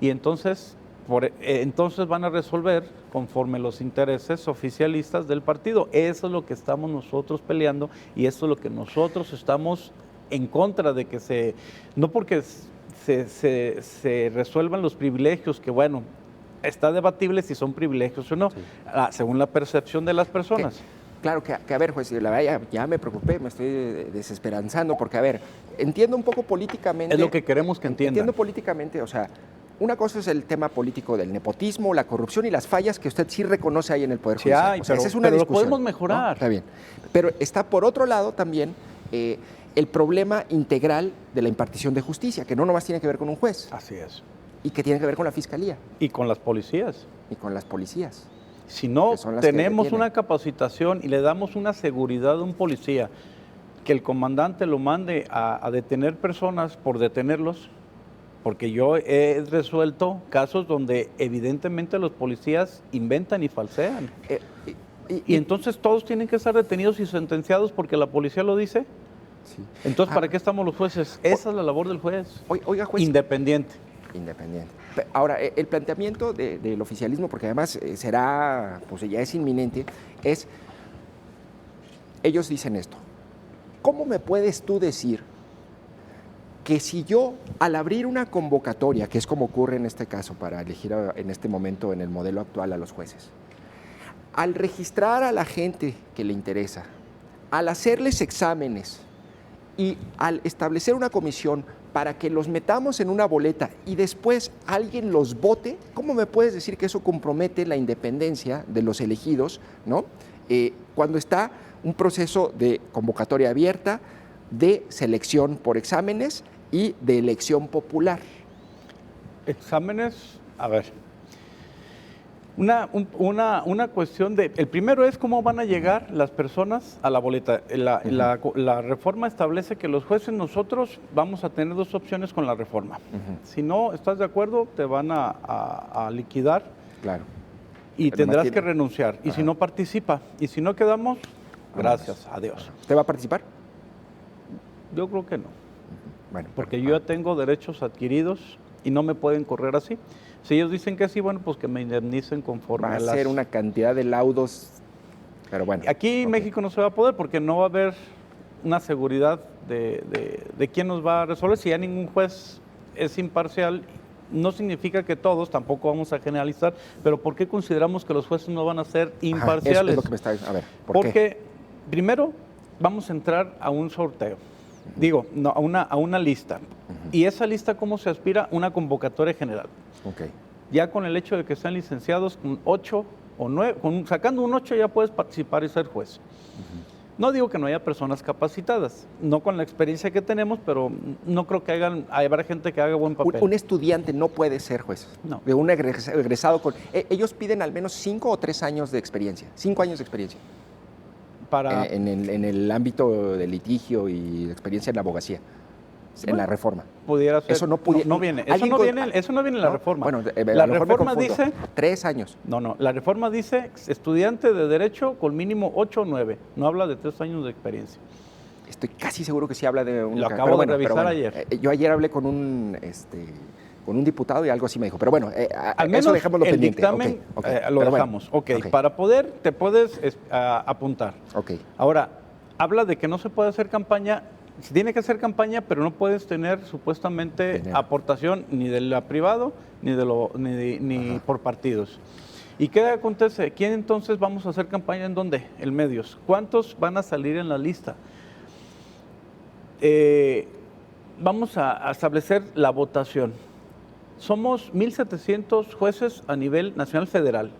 y entonces van a resolver conforme los intereses oficialistas del partido. Eso es lo que estamos nosotros peleando y eso es lo que nosotros estamos en contra de que no porque se resuelvan los privilegios, que bueno, está debatible si son privilegios o no, sí, según la percepción de las personas. Claro que a ver, juez, la verdad ya me preocupé, me estoy desesperanzando, porque a ver, entiendo un poco políticamente. Es lo que queremos que entiendan. Entiendo políticamente, o sea, una cosa es el tema político del nepotismo, la corrupción y las fallas que usted sí reconoce ahí en el Poder Judicial. Sí, esa es una discusión, lo podemos mejorar. ¿No? Está bien. Pero está por otro lado también el problema integral de la impartición de justicia, que no nomás tiene que ver con un juez. Así es. Y que tiene que ver con la Fiscalía. Y con las policías. Y con las policías. Si no tenemos una capacitación y le damos una seguridad a un policía, que el comandante lo mande a detener personas por detenerlos, porque yo he resuelto casos donde evidentemente los policías inventan y falsean. Y entonces todos tienen que estar detenidos y sentenciados porque la policía lo dice. Sí. Entonces, ¿para qué estamos los jueces? Esa es la labor del juez. Oiga, juez. Independiente. Ahora, el planteamiento del oficialismo, porque además será, pues ya es inminente, ellos dicen esto: ¿cómo me puedes tú decir que si yo, al abrir una convocatoria, que es como ocurre en este caso para elegir en este momento en el modelo actual a los jueces, al registrar a la gente que le interesa, al hacerles exámenes y al establecer una comisión para que los metamos en una boleta y después alguien los vote, ¿cómo me puedes decir que eso compromete la independencia de los elegidos, ¿no? Cuando está un proceso de convocatoria abierta, de selección por exámenes y de elección popular? Exámenes, a ver, una cuestión de, el primero es cómo van a llegar las personas a la boleta. La reforma establece que los jueces nosotros vamos a tener dos opciones con la reforma. Si no estás de acuerdo, te van a liquidar. Claro. Y tendrás que renunciar. Y si no participa, y si no quedamos, gracias, adiós. ¿Usted va a participar? Yo creo que no. Bueno, porque yo ya tengo derechos adquiridos y no me pueden correr así. Si ellos dicen que sí, bueno, pues que me indemnicen conforme a ser una cantidad de laudos, pero bueno. Aquí en México no se va a poder porque no va a haber una seguridad de quién nos va a resolver. Si ya ningún juez es imparcial, no significa que todos, tampoco vamos a generalizar, pero ¿por qué consideramos que los jueces no van a ser imparciales? Eso es lo que me está diciendo. A ver, porque primero vamos a entrar a un sorteo. Digo, no, a una lista. Y esa lista, ¿cómo se aspira? Una convocatoria general. Ya con el hecho de que sean licenciados con 8 o 9, sacando un 8 ya puedes participar y ser juez. No digo que no haya personas capacitadas, no con la experiencia que tenemos, pero no creo que habrá gente que haga buen papel. Un estudiante no puede ser juez. No. De un egresado con... ellos piden al menos 5 o 3 años de experiencia. 5 años de experiencia. Para... En el ámbito de litigio y experiencia en la abogacía. Bueno, en la reforma. Pudiera ser. Eso no viene. Eso no viene en la reforma. Bueno, la reforma dice 3 años. No. La reforma dice estudiante de derecho con mínimo 8 o 9. No habla de 3 años de experiencia. Estoy casi seguro que sí habla de un. Lo acabo de revisar ayer. Yo ayer hablé con un diputado y algo así me dijo. Pero bueno, al menos eso dejémoslo pendiente. Dictamen, lo dejamos. Bueno, para poder, te puedes apuntar. Ahora, habla de que no se puede hacer campaña. Se tiene que hacer campaña, pero no puedes tener supuestamente aportación ni del privado ni por partidos. ¿Y qué acontece? ¿Quién entonces vamos a hacer campaña en dónde? En medios. ¿Cuántos van a salir en la lista? Vamos a establecer la votación. Somos 1,700 jueces a nivel nacional federal,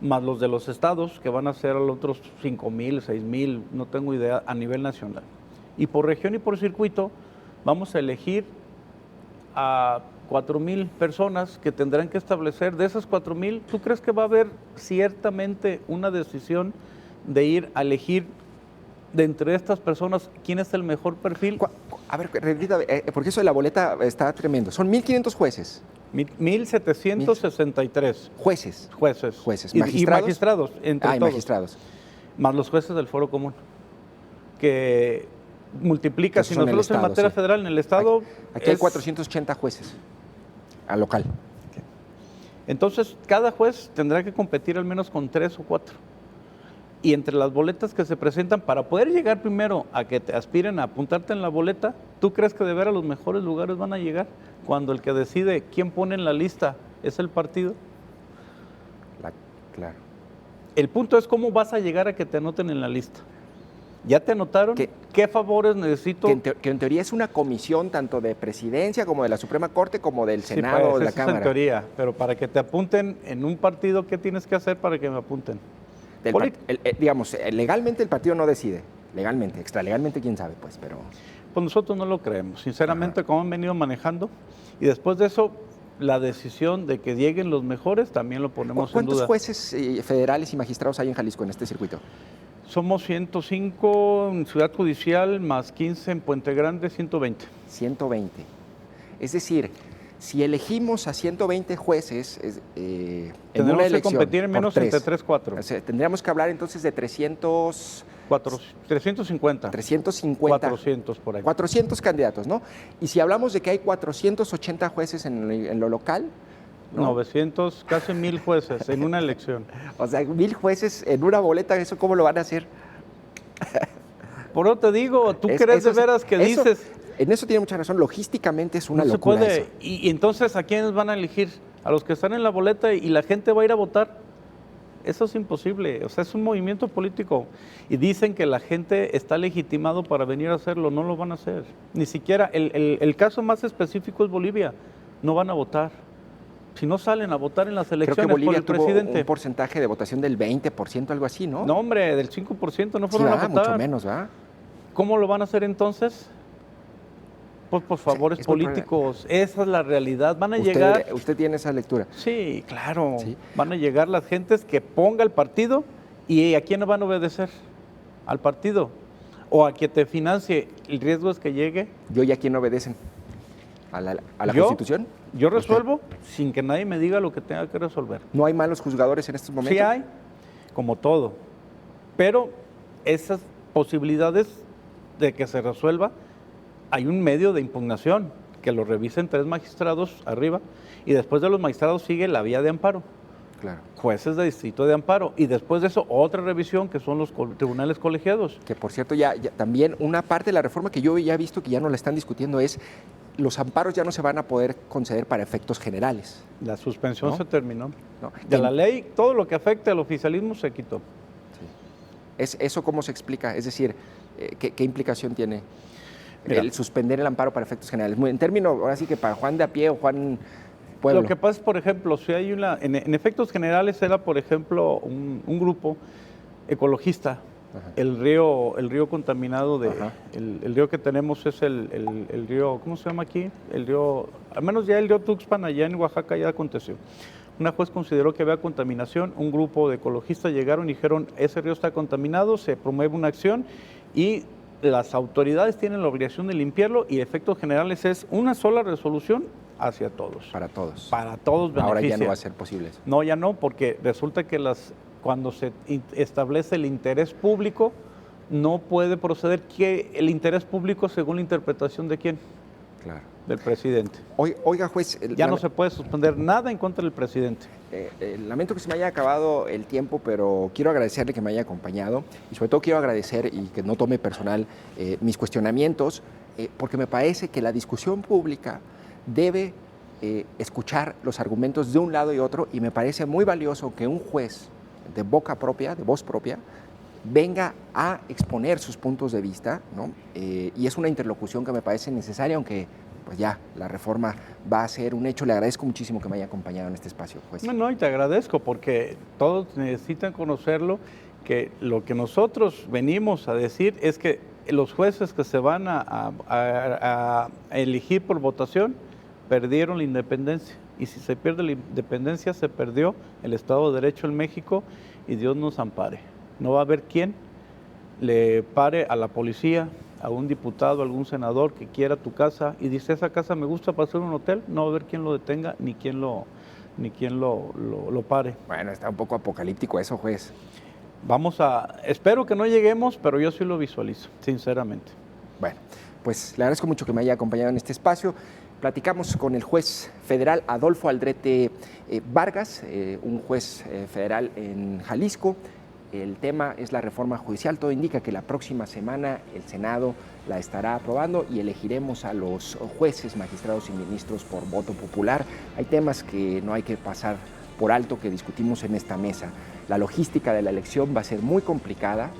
más los de los estados, que van a ser los otros 5,000, 6,000, no tengo idea, a nivel nacional. Y por región y por circuito vamos a elegir a 4,000 personas que tendrán que establecer. De esas 4,000, ¿tú crees que va a haber ciertamente una decisión de ir a elegir de entre estas personas quién es el mejor perfil? A ver, porque eso de la boleta está tremendo. Son 1,500 jueces. 1,763. Jueces. ¿Magistrados? Y magistrados, entre todos. Magistrados. Más los jueces del Foro Común, que multiplica, Esos si son el nosotros en estado, materia sí. federal, en el estado... Aquí hay 480 jueces al local. Entonces, cada juez tendrá que competir al menos con 3 o 4. Y entre las boletas que se presentan, para poder llegar primero a que te aspiren a apuntarte en la boleta, ¿tú crees que de ver a los mejores lugares van a llegar cuando el que decide quién pone en la lista es el partido? Claro. El punto es cómo vas a llegar a que te anoten en la lista. ¿Ya te anotaron? ¿Qué favores necesito? Que en teoría es una comisión tanto de presidencia como de la Suprema Corte como del Senado Sí, o de la eso es Cámara. en teoría, pero para que te apunten en un partido, ¿qué tienes que hacer para que me apunten? Digamos, legalmente el partido no decide. Legalmente, extralegalmente quién sabe, pues, pero... Pues nosotros no lo creemos, sinceramente, como han venido manejando. Y después de eso, la decisión de que lleguen los mejores también lo ponemos en ¿Cuántos duda. jueces federales y magistrados hay en Jalisco en este circuito? Somos 105 en Ciudad Judicial, más 15 en Puente Grande, 120. 120. Es decir, si elegimos a 120 jueces en una Tendremos que elección competir en menos por entre 3, 4. O sea, tendríamos que hablar entonces de 350. 350. 400 por ahí. 400 candidatos, ¿no? Y si hablamos de que hay 480 jueces en lo local, ¿no? 900, casi 1000 jueces en una elección. O sea, 1000 jueces en una boleta, ¿eso cómo lo van a hacer? Por eso te digo, ¿tú crees de veras que dices? En eso tiene mucha razón, logísticamente es una No se locura puede. eso. Y entonces, ¿a quiénes van a elegir? ¿A los que están en la boleta y la gente va a ir a votar? Eso es imposible, o sea, es un movimiento político. Y dicen que la gente está legitimado para venir a hacerlo, no lo van a hacer. Ni siquiera, el caso más específico es Bolivia, no van a votar. Si no salen a votar en las Creo elecciones que Bolivia por el tuvo presidente. un porcentaje de votación del 20%, algo así, ¿no? No, hombre, del 5% no Sí, fueron a ¿verdad? votar. Mucho menos, ¿verdad? ¿Cómo lo van a hacer entonces? Pues por favores es muy políticos, esa es la realidad. Van a llegar... Usted tiene esa lectura. Sí, claro. Sí. Van a llegar las gentes que ponga el partido y ¿a quién van a obedecer? ¿Al partido? ¿O a que te financie? El riesgo es que llegue. ¿Yo y a quién obedecen? ¿A la ¿Yo? Constitución? Yo resuelvo sin que nadie me diga lo que tenga que resolver. ¿No hay malos juzgadores en estos momentos? Sí hay, como todo. Pero esas posibilidades de que se resuelva, hay un medio de impugnación, que lo revisen 3 magistrados arriba, y después de los magistrados sigue la vía de amparo. Claro. Jueces de distrito de amparo, y después de eso otra revisión que son los tribunales colegiados. Que por cierto, ya también una parte de la reforma que yo ya he visto que ya no la están discutiendo es los amparos ya no se van a poder conceder para efectos generales. La suspensión ¿No? se terminó. ¿No? De la ley, todo lo que afecte al oficialismo se quitó. Sí. ¿Eso cómo se explica? Es decir, ¿qué implicación tiene Mira, el suspender el amparo para efectos generales? En términos, ahora sí que para Juan de a pie o Juan Pueblo. Lo que pasa es, por ejemplo, si hay en efectos generales era, por ejemplo, un grupo ecologista. Ajá. El río contaminado el río que tenemos es el río, ¿cómo se llama aquí? El río, al menos ya el río Tuxpan allá en Oaxaca ya aconteció. Una juez consideró que había contaminación, un grupo de ecologistas llegaron y dijeron, ese río está contaminado, se promueve una acción y las autoridades tienen la obligación de limpiarlo y efectos generales es una sola resolución hacia todos. Para todos. Para todos beneficia. Ahora ya no va a ser posible eso. No, ya no, porque resulta que cuando se establece el interés público, no puede proceder que el interés público según la interpretación de quién. Claro. Del presidente. Oiga, juez... Ya no se puede suspender nada en contra del presidente. Lamento que se me haya acabado el tiempo, pero quiero agradecerle que me haya acompañado y sobre todo quiero agradecer y que no tome personal mis cuestionamientos, porque me parece que la discusión pública debe escuchar los argumentos de un lado y otro y me parece muy valioso que un juez de boca propia, de voz propia, venga a exponer sus puntos de vista, ¿no? Y es una interlocución que me parece necesaria, aunque pues ya la reforma va a ser un hecho. Le agradezco muchísimo que me haya acompañado en este espacio, juez. No, y te agradezco porque todos necesitan conocerlo, que lo que nosotros venimos a decir es que los jueces que se van a elegir por votación perdieron la independencia. Y si se pierde la independencia, se perdió el Estado de Derecho en México y Dios nos ampare. No va a haber quien le pare a la policía, a un diputado, a algún senador que quiera tu casa y dice, esa casa me gusta para hacer un hotel, no va a haber quien lo detenga ni quien lo pare. Bueno, está un poco apocalíptico eso, juez. Espero que no lleguemos, pero yo sí lo visualizo, sinceramente. Bueno, pues le agradezco mucho que me haya acompañado en este espacio. Platicamos con el juez federal Adolfo Aldrete Vargas, un juez federal en Jalisco. El tema es la reforma judicial. Todo indica que la próxima semana el Senado la estará aprobando y elegiremos a los jueces, magistrados y ministros por voto popular. Hay temas que no hay que pasar por alto que discutimos en esta mesa. La logística de la elección va a ser muy complicada.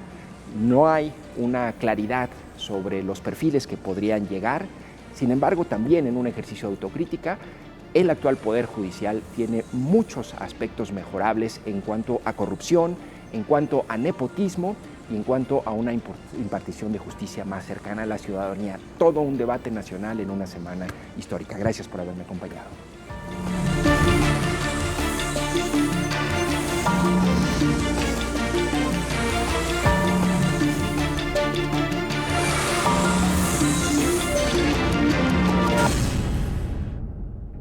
No hay una claridad sobre los perfiles que podrían llegar. Sin embargo, también en un ejercicio de autocrítica, el actual Poder Judicial tiene muchos aspectos mejorables en cuanto a corrupción, en cuanto a nepotismo y en cuanto a una impartición de justicia más cercana a la ciudadanía. Todo un debate nacional en una semana histórica. Gracias por haberme acompañado.